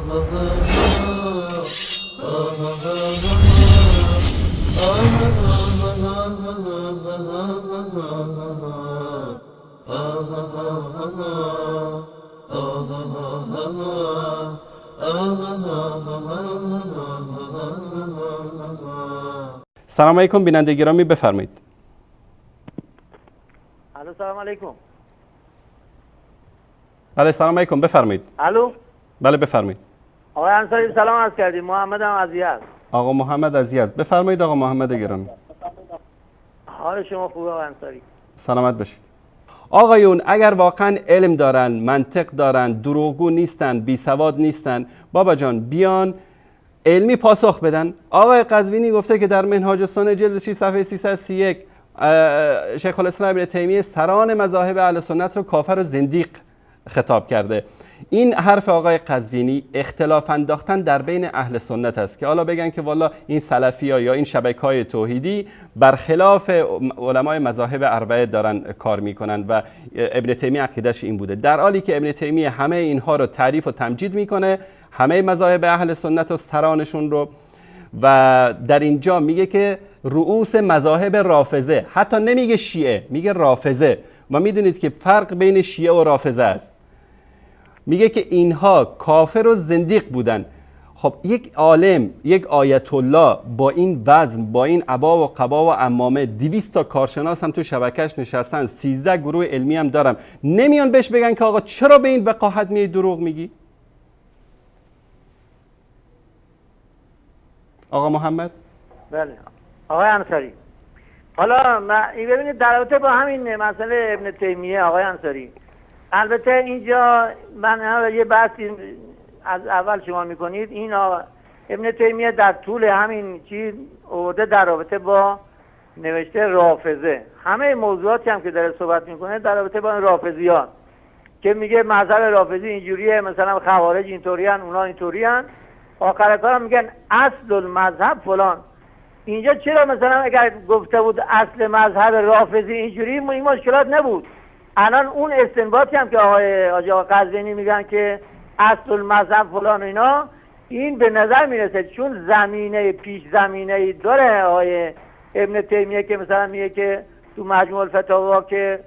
سلام علیکم بیننده گرامی، بفرمایید. الو سلام علیکم. بله سلام علیکم، بفرمایید. الو بله بفرمایید. آقای انصاری سلام عرض کردیم. محمد هم از یزد. آقا محمد از یزد، بفرمایید آقا محمد گرامی. حال شما خوبه آقای انصاری؟ سلامت باشید. آقایون اگر واقعا علم دارن، منطق دارن، دروغگو نیستن، بی سواد نیستن، بابا جان بیان علمی پاسخ بدن. آقای قزوینی گفته که در منهاج السنه جلد 6 صفحه 331 شیخ الاسلام ابن تیمیه سران مذاهب اهل سنت رو کافر و زندیق خطاب کرده. این حرف آقای قزوینی اختلاف انداختن در بین اهل سنت است که حالا بگن که والا این سلفی‌ها یا این شبکه‌های توحیدی برخلاف علمای مذاهب اربعه دارن کار میکنن و ابن تیمیه عقیده‌اش این بوده، در حالی که ابن تیمیه همه اینها رو تعریف و تمجید میکنه، همه مذاهب اهل سنت و سرانشون رو، و در اینجا میگه که رؤوس مذاهب رافضه، حتی نمیگه شیعه، میگه رافضه، و میدونید که فرق بین شیعه و رافضه است. میگه که اینها کافر و زندیق بودن. خب یک عالم، یک آیت الله با این وزن، با این عبا و قبا و عمامه، 200 تا کارشناس هم تو شبکش نشستن، 13 گروه علمی هم دارم، نمیان بهش بگن که آقا چرا به این وقاحت میای دروغ میگی؟ آقا محمد. بله آقای انصاری، حالا ببینید در رابطه با همین مسئله ابن تیمیه آقای انصاری، البته اینجا من یه بحثی از اول شما میکنید، این ابن تیمیه در طول همین چیز آورده در رابطه با نوشته رافضه، همه موضوعاتی هم که داره صحبت میکنه در رابطه با رافضیان، که میگه مذهب رافضی اینجوریه، مثلا خوارج اینطورین، اونا اینطورین، آخر کار میگن اصل المذهب فلان. اینجا چرا مثلا اگر گفته بود اصل مذهب رافضی اینجوری این مشکلات نبود؟ الان اون استنباطی هم که آقای قزوینی میگن که اصل المذهب فلان و اینا، این به نظر میرسه چون زمینه پیش زمینه داره آقای ابن تیمیه، که مثلا میگه که تو مجموع الفتاوا که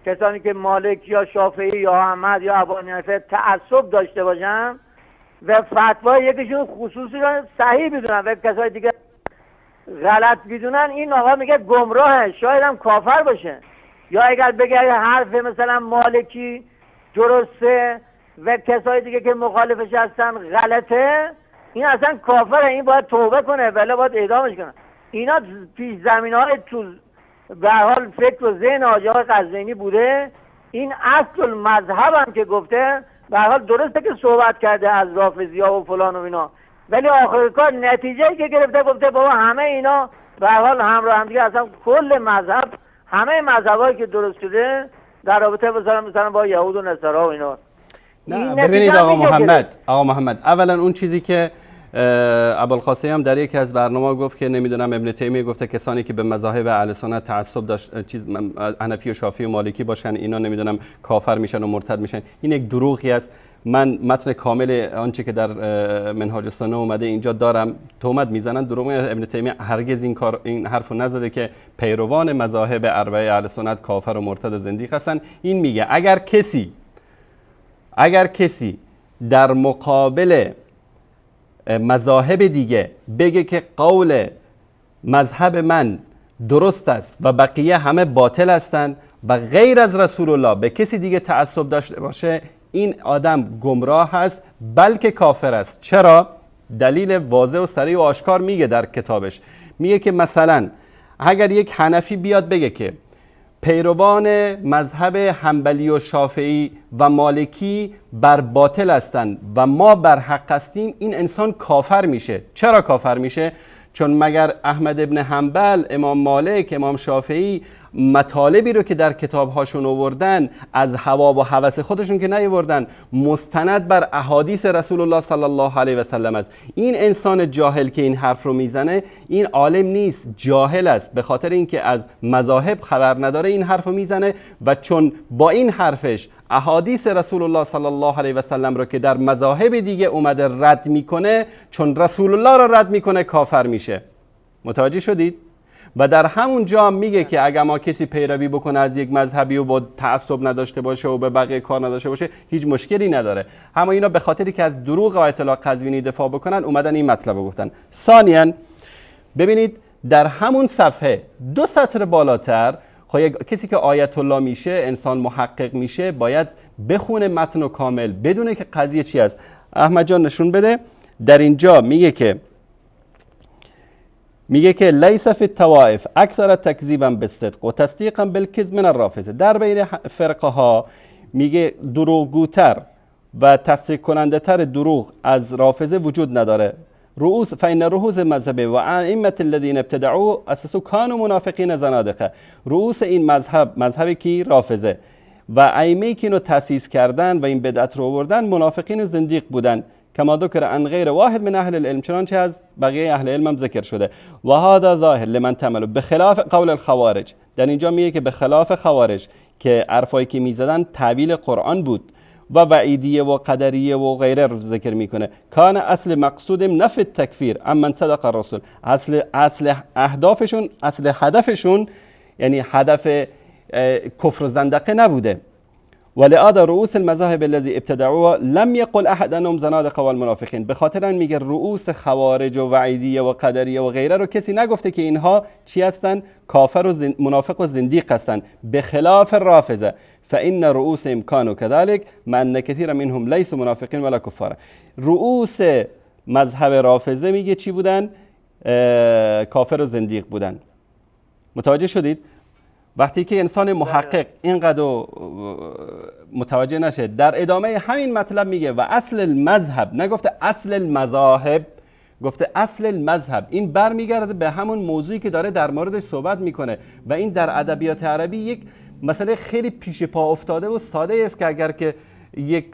کسانی که مالک یا شافعی یا احمد یا ابو حنیفه تعصب داشته باشن و فتوا یکیشون خصوصی رو صحیح بدونن و کسای دیگه غلط بدونن، این آقا میگه گمراهه، شاید هم کافر باشه. یا اگر بگه حرف مثلا مالکی درسته و کسای دیگه که مخالفش هستن غلطه، این اصلا کافره، این باید توبه کنه ولی باید اعدامش کنه. اینا پیش زمینه‌های تو به حال فکر و ذهن آقای قزوینی بوده. این اصل المذهب هم که گفته به حال درسته که صحبت کرده از رافضی‌ها و فلان و اینا، ولی آخر کار نتیجه‌ای که گرفته گفته بابا همه اینا به حال همراه هم دیگه، اصلا کل مذهب، همه مذهبایی که درست شده در رابطه مثلا با یهود و نصارا و اینا. نه ببینید آقا محمد، اولا اون چیزی که ابوالقاسم هم در یکی از برنامه گفت که نمیدونم ابن تیمیه گفته کسانی که به مذاهب اهل سنت تعصب داشت، حنفی و شافعی و مالکی باشن، اینا نمیدونم کافر میشن و مرتد میشن، این یک دروغی است. من متن کامل آنچه که در منهاج السنه اومده اینجا دارم، تهمت میزنن دروغ. ابن تیمیه هرگز این حرفو نزده که پیروان مذاهب اربعه اهل سنت کافر و مرتد و زندیق هستن. این میگه اگر کسی در مقابل مذاهب دیگه بگه که قول مذهب من درست است و بقیه همه باطل هستند و غیر از رسول الله به کسی دیگه تعصب داشته باشه، این آدم گمراه است بلکه کافر است. چرا؟ دلیل واضح و صریح و آشکار میگه در کتابش. میگه که مثلا اگر یک حنفی بیاد بگه که پیروان مذهب حنبلی و شافعی و مالکی بر باطل هستند و ما بر حق هستیم، این انسان کافر میشه. چرا کافر میشه؟ چون مگر احمد ابن حنبل، امام مالک، امام شافعی مطالبی رو که در کتاب‌هاشون آوردن از هوا و هوس خودشون که نیاوردن، مستند بر احادیث رسول الله صلی الله علیه و سلم است. این انسان جاهل که این حرف رو میزنه این عالم نیست، جاهل است، به خاطر اینکه از مذاهب خبر نداره این حرف رو میزنه و چون با این حرفش احادیث رسول الله صلی الله علیه و سلم رو که در مذاهب دیگه اومده رد میکنه، چون رسول الله رو رد میکنه کافر میشه. متوجه شدید؟ و در همون جا میگه که اگر ما کسی پیروی بکنه از یک مذهبی و با تعصب نداشته باشه و به بقیه کار نداشته باشه هیچ مشکلی نداره. همه اینا به خاطری که از دروغ آیت الله قزوینی دفاع بکنن اومدن این مطلب رو گفتن. ثانیاً ببینید در همون صفحه 2 سطر بالاتر، خب کسی که آیت الله میشه، انسان محقق میشه، باید بخونه متن و کامل بدونه که قضیه چی است. احمد جان نشون بده. در اینجا میگه که لیس فی الطوائف اکثر تکذیبا بالصدق و تصدیقا بالکذب من الرافضه. در بین فرقه ها میگه دروغگوتر و تصدیق کننده تر دروغ از رافضه وجود نداره. فإن رؤوس المذهب و ائمة الذين ابتدعوا اساسوا كانوا منافقین زنادقه. رؤوس این مذهب کی؟ رافضه. و ائمه‌ای که اینو تأسیس کردن و این بدعت رو آوردن منافقین و زندیق بودن. کما ذکر عن غیر واحد من اهل العلم، چنانچه از بقیه اهل علم هم ذکر شده. و هذا ظاهر لمن تملوا بخلاف قول الخوارج. در اینجا میگه که به خلاف خوارج که حرفایی که میزدن تعویل قرآن بود و وعیدیه و قدریه و غیره رو ذکر میکنه. کان اصل مقصود نفی التکفیر اما صدق الرسول. اصل اهدافشون، اصل هدفشون یعنی هدف کفر و زندقه نبوده. ولهذا رؤوس المذاهب الذي ابتدعوها لم يقل احد انهم زنادقه والمنافقين. به خاطر این میگه رؤوس خوارج و وعیدیه و قدریه و غیره رو کسی نگفته که اینها چی هستن؟ کافر و منافق و زندیق هستن، به خلاف رافضه. فإن رؤوسهم كانوا كذلك مع ان كثير منهم ليسوا منافقين ولا كفار. رؤوس مذهب رافضه میگه چی بودن؟ کافر و زندیق بودن. متوجه شدید؟ وقتی که انسان محقق اینقدر متوجه نشه، در ادامه همین مطلب میگه و اصل المذهب، نگفته اصل المذاهب، گفته اصل المذهب. این برمیگرده به همون موضوعی که داره در موردش صحبت میکنه و این در ادبیات عربی یک مسئله خیلی پیش پا افتاده و ساده است که اگر که یک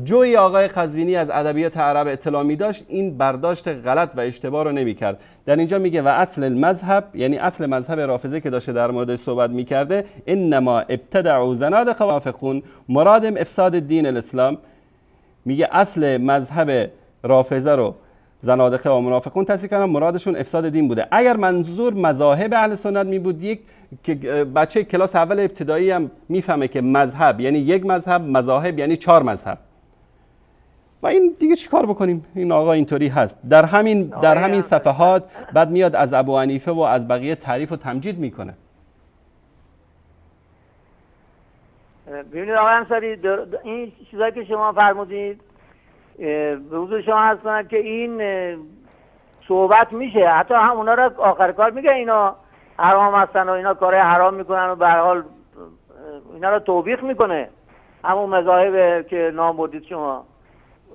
جوی آقای قزوینی از ادبیات عرب اطلاع می داشت این برداشت غلط و اشتباه رو نمی کرد. در اینجا میگه و اصل المذهب، یعنی اصل مذهب رافضه که داشته در موردش صحبت می کرده، انما ابتدعوا زنادقه و منافقون مرادم افساد دین الاسلام. میگه اصل مذهب رافضه رو زنادقه و منافقون تصدیق کردن، مرادشون افساد دین بوده. اگر منظور مذاهب اهل سنت می بود، یک که بچه کلاس اول ابتدایی هم میفهمه که مذهب یعنی یک مذهب، مذاهب یعنی 4 مذهب. و این دیگه چی کار بکنیم؟ این آقا اینطوری هست. در همین صفحات بعد میاد از ابو حنیفه و از بقیه تعریف و تمجید میکنه. ببینید آقای انصاری، این چیزایی که شما فرمودید به حضور شما هست کنند که این صحبت میشه، حتی همونا رو آخر کار میگه اینا حرام هستن و اینا کار حرام میکنن و به هر حال اینا رو توبیخ میکنه. همون مذاهب که نام بردید شما،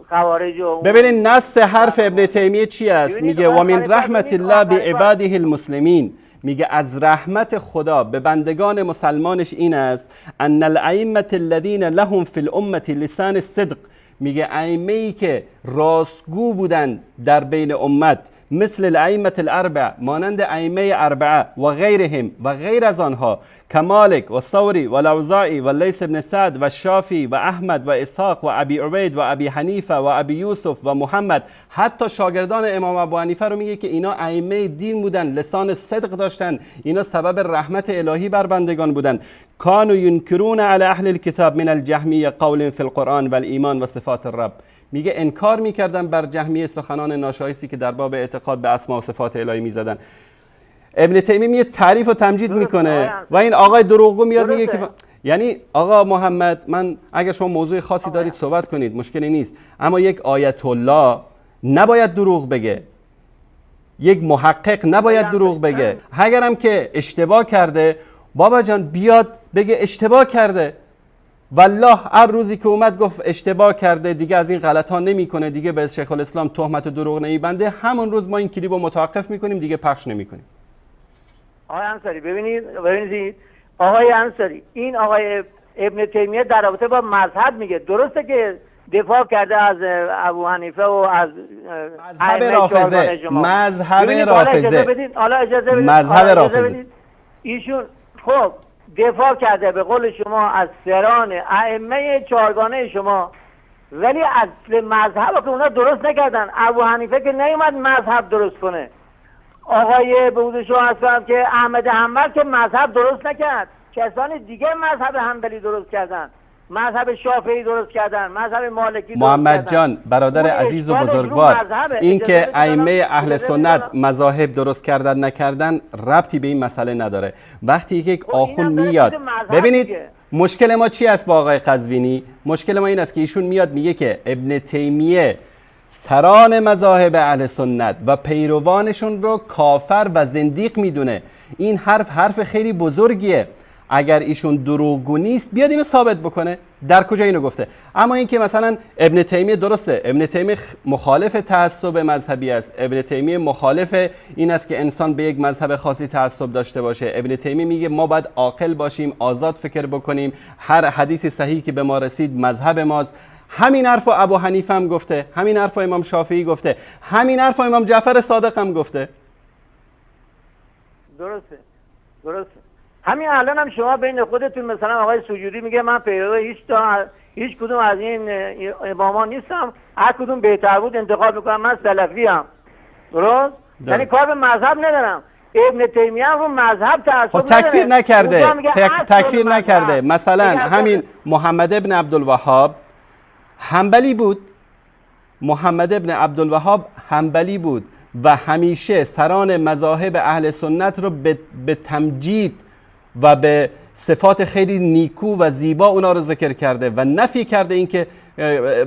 خوارج و ببینید نص حرف ابن تیمیه چی است؟ میگه و من رحمت الله بعباده المسلمین، میگه از رحمت خدا به بندگان مسلمانش این است ان الائمه الذين لهم في الامه لسان الصدق. میگه ائمه‌ای که راستگو بودند در بین امت، مثل الائمه الاربعه، مانند ائمه اربعه و غیرهم و غیر از آنها، کمالک و ثوری و الاوزاعی و لیث بن سعد و شافعی و احمد و اسحاق و ابی عبید و ابی حنیفه و ابی یوسف و محمد، حتی شاگردان امام ابو حنیفه رو میگه که اینا ائمه دین بودن، لسان صدق داشتن، اینا سبب رحمت الهی بر بندگان بودن. کانوا ینکرون علی اهل الكتاب من الجهمیه قول فی القرآن و الایمان و صفات الرب. میگه انکار میکردن بر جهمیه سخنان ناشایستی که در باب اعتقاد به اسما و صفات الهی میزدن. ابن تیمیه میگه تعریف و تمجید میکنه و این آقای دروغگو میاد میگه که یعنی آقا محمد، من اگر شما موضوع خاصی دارید صحبت کنید، مشکلی نیست، اما یک آیت الله نباید دروغ بگه، یک محقق نباید دروغ بگه. اگرم که اشتباه کرده بابا جان بیاد بگه اشتباه کرده. والله هر روزی که اومد گفت اشتباه کرده دیگه از این غلط ها نمیکنه، دیگه به شیخ الاسلام تهمت دروغ نمیبنده، همون روز ما این کلیپ رو متوقف میکنیم، دیگه پخش نمیکنیم. آقای انصاری ببینید آقای انصاری، این آقای ابن تیمیه در رابطه با مذهب میگه، درسته که دفاع کرده از ابو حنیفه و از مذهب رافضه، مذهب رافضه ایشون خب دفاع کرده به قول شما از سران ائمه چهارگانه شما، ولی اصل مذهب که اونا درست نکردن. ابو حنیفه که نیومد مذهب درست کنه. آقای به حضور شما هستم که احمد حنبل که مذهب درست نکرد، کسان دیگه مذهب حنبلی درست کردن، مذهب شافعی درست کردن، مذهب مالکی درست محمد جان برادر عزیز و بزرگوار، این که ائمه اهل سنت مذاهب درست کردن نکردن ربطی به این مسئله نداره. وقتی یک آخوند میاد، ببینید مشکل ما چی است با آقای قزوینی؟ مشکل ما این است که ایشون میاد میگه که ابن تیمیه سران مذاهب اهل سنت و پیروانشون رو کافر و زندیق میدونه. این حرف خیلی بزرگیه. اگر ایشون دروغگو نیست بیاد اینو ثابت بکنه. در کجا اینو گفته؟ اما اینکه مثلا ابن تیمیه درسته، ابن تیمیه مخالف تعصب مذهبی است، ابن تیمیه مخالف این است که انسان به یک مذهب خاصی تعصب داشته باشه. ابن تیمیه میگه ما باید عاقل باشیم، آزاد فکر بکنیم، هر حدیث صحیحی که به ما رسید مذهب ماست. همین حرفو ابو حنیفه هم گفته، همین حرفو امام شافعی گفته، همین حرفو امام جعفر صادق هم گفته. درسته. همین الان هم شما بین خودتون مثلا آقای سجودی میگه من پیرو هیچ کدوم از این اماما نیستم، هر کدوم بهتر بود انتخاب میکنم، من سلفی ام. درست؟ یعنی کار به مذهب ندارم. ابن تیمیه هم رو مذهب تعصب نداره. تکفیر نکرده. مثلا همین محمد ابن عبدالوهاب حنبلی بود. محمد ابن عبدالوهاب حنبلی بود و همیشه سران مذاهب اهل سنت رو به تمجید و به صفات خیلی نیکو و زیبا اونا رو ذکر کرده و نفی کرده این که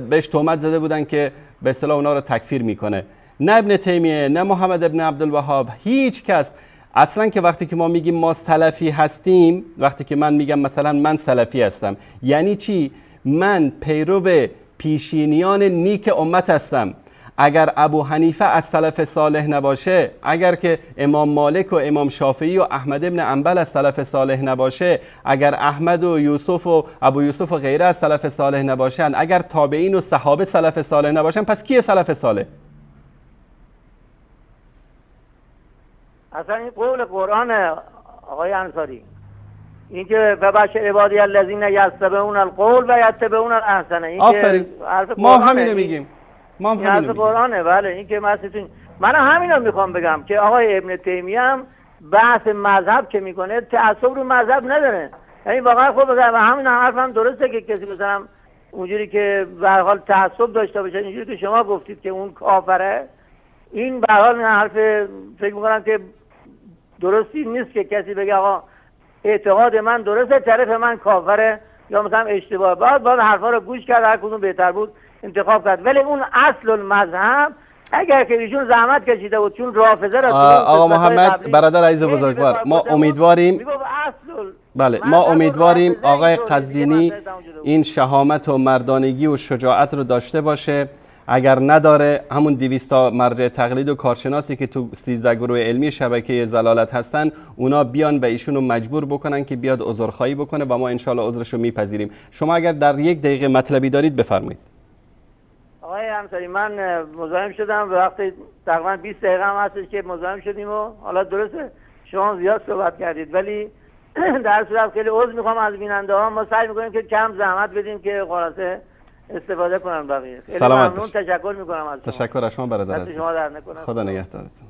بهش تهمت زده بودن که به اصطلاح اونا رو تکفیر میکنه. نه ابن تیمیه، نه محمد ابن عبدالوهاب، هیچ کس. اصلا که وقتی که ما میگیم ما سلفی هستیم، وقتی که من میگم مثلا من سلفی هستم، یعنی چی؟ من پیرو پیشینیان نیک امت هستم. اگر ابو حنیفه از سلف صالح نباشه، اگر که امام مالک و امام شافعی و احمد ابن حنبل از سلف صالح نباشه، اگر احمد و یوسف و ابو یوسف و غیره از سلف صالح نباشن، اگر تابعین و صحابه سلف صالح نباشن، پس کیه سلف صالح؟ اصلا این قول قرآن آقای انصاری، این که فبشر عبادی الذین یتبعون القول و یتبعون الاحسن. آفرین، ما همینو میگیم. این حرف قرآنه. بله، این که من همینو میخوام بگم که آقای ابن تیمیه هم بحث مذهب که میکنه تعصب رو مذهب نداره. یعنی واقعا خب همین حرف هم درسته که کسی مثلا اونجوری که به هر حال تعصب داشته باشه، اینجوری که شما گفتید که اون کافره، این به هر حال حرف فکر میکنم که درستی نیست که کسی بگه آقا اعتقاد من درسته، طرف من کافره یا مثلا اشتباه. باید حرفا رو گوش کرد، هر کدوم بهتر بود انتخاب کرد. ولی اون اصل المذهب اگر که ایشون زحمت کشیده بود، چون رافضه را آقا محمد برادر عزیز و بزرگوار، ما امیدواریم ما امیدواریم آقای قزوینی این شهامت و مردانگی و شجاعت رو داشته باشه. اگر نداره، همون 200 تا مرجع تقلید و کارشناسی که تو 13 گروه علمی شبکه زلالت هستن، اونا بیان و ایشونو مجبور بکنن که بیاد عذرخواهی بکنه و ما انشالله عذرشو میپذیریم. شما اگر در 1 دقیقه مطلبی دارید بفرمایید. آقای انصاری، من مزاحم شدم و وقتی تقریبا 20 دقیقه هم هستش که مزاحم شدیم و حالا درسته شما زیاد صحبت کردید، ولی در صورت خیلی عذر میخوام از بیننده ها. ما سعی میکنیم که کم زحمت بدیم که خلاصه استفاده کنن بقیه. سلامت ممنون، تشکر میکنم از شما. تشکر از شما برادر عزیز. خدا نگهدارتون.